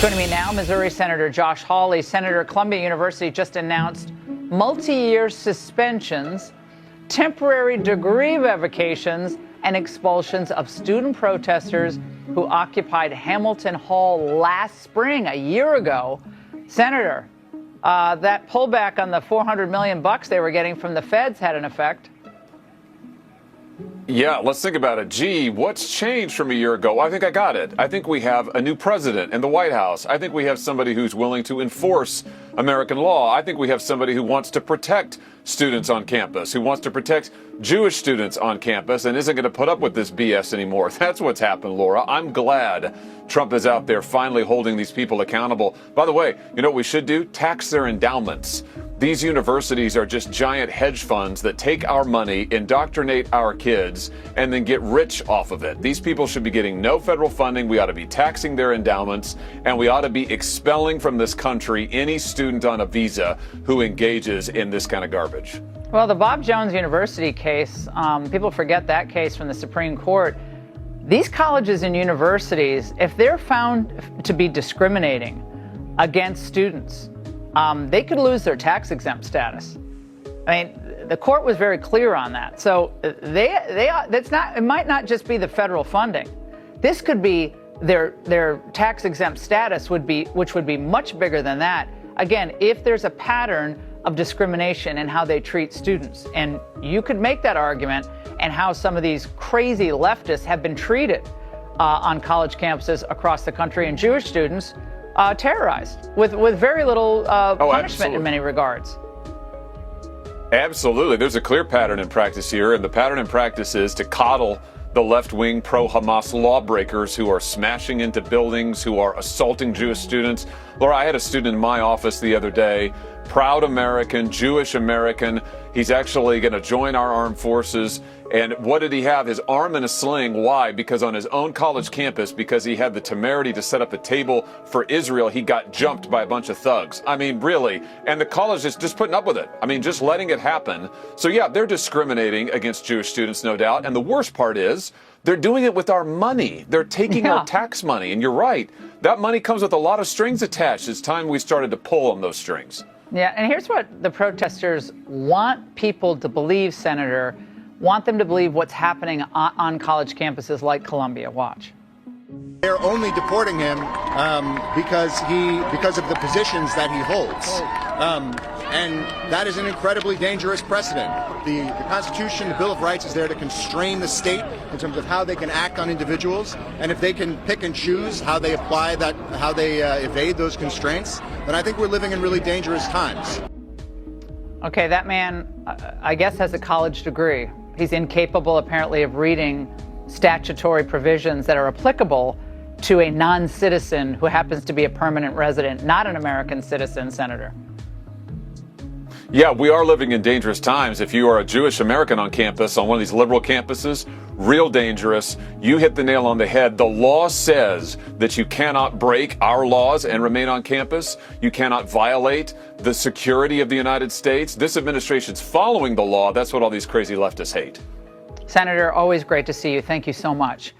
Joining me now, Missouri Senator Josh Hawley. Senator, Columbia University just announced multi-year suspensions, temporary degree revocations, and expulsions of student protesters who occupied Hamilton Hall last spring, a year ago. Senator, that pullback on the $400 million they were getting from the feds had an effect. Yeah, let's think about it. Gee, what's changed from a year ago? I think I got it. I think we have a new president in the White House. I think we have somebody who's willing to enforce American law. I think we have somebody who wants to protect students on campus, who wants to protect Jewish students on campus and isn't going to put up with this BS anymore. That's what's happened, Laura. I'm glad Trump is out there finally holding these people accountable. By the way, you know what we should do? Tax their endowments. These universities are just giant hedge funds that take our money, indoctrinate our kids, and then get rich off of it. These people should be getting no federal funding. We ought to be taxing their endowments, and we ought to be expelling from this country any student on a visa who engages in this kind of garbage. Well, the Bob Jones University case, people forget that case from the Supreme Court. These colleges and universities, if they're found to be discriminating against students, they could lose their tax-exempt status. I mean, the court was very clear on that. So it might not just be the federal funding. This could be their tax-exempt status which would be much bigger than that. Again, if there's a pattern of discrimination in how they treat students, and you could make that argument, and how some of these crazy leftists have been treated on college campuses across the country, and Jewish students terrorized with very little punishment absolutely. In many regards. Absolutely. There's a clear pattern in practice here, and the pattern in practice is to coddle the left-wing pro-Hamas lawbreakers who are smashing into buildings, who are assaulting Jewish students. Laura, I had a student in my office the other day, proud American, Jewish American. He's actually going to join our armed forces. And what did he have? His arm in a sling. Why? Because on his own college campus, because he had the temerity to set up a table for Israel, he got jumped by a bunch of thugs. I mean, really. And the college is just putting up with it. I mean, just letting it happen. So, yeah, they're discriminating against Jewish students, no doubt. And the worst part is they're doing it with our money. They're taking our tax money. And you're right. That money comes with a lot of strings attached. It's time we started to pull on those strings. Yeah, and here's what the protesters want people to believe, Senator. Want them to believe what's happening on college campuses like Columbia. Watch. They're only deporting him because of the positions that he holds. And that is an incredibly dangerous precedent. The Constitution, the Bill of Rights, is there to constrain the state in terms of how they can act on individuals. And if they can pick and choose how they apply that, how they evade those constraints, then I think we're living in really dangerous times. Okay, that man, I guess, has a college degree. He's incapable, apparently, of reading statutory provisions that are applicable to a non-citizen who happens to be a permanent resident, not an American citizen, Senator. Yeah, we are living in dangerous times. If you are a Jewish American on campus, on one of these liberal campuses, real dangerous. You hit the nail on the head. The law says that you cannot break our laws and remain on campus. You cannot violate the security of the United States. This administration's following the law. That's what all these crazy leftists hate. Senator, always great to see you. Thank you so much.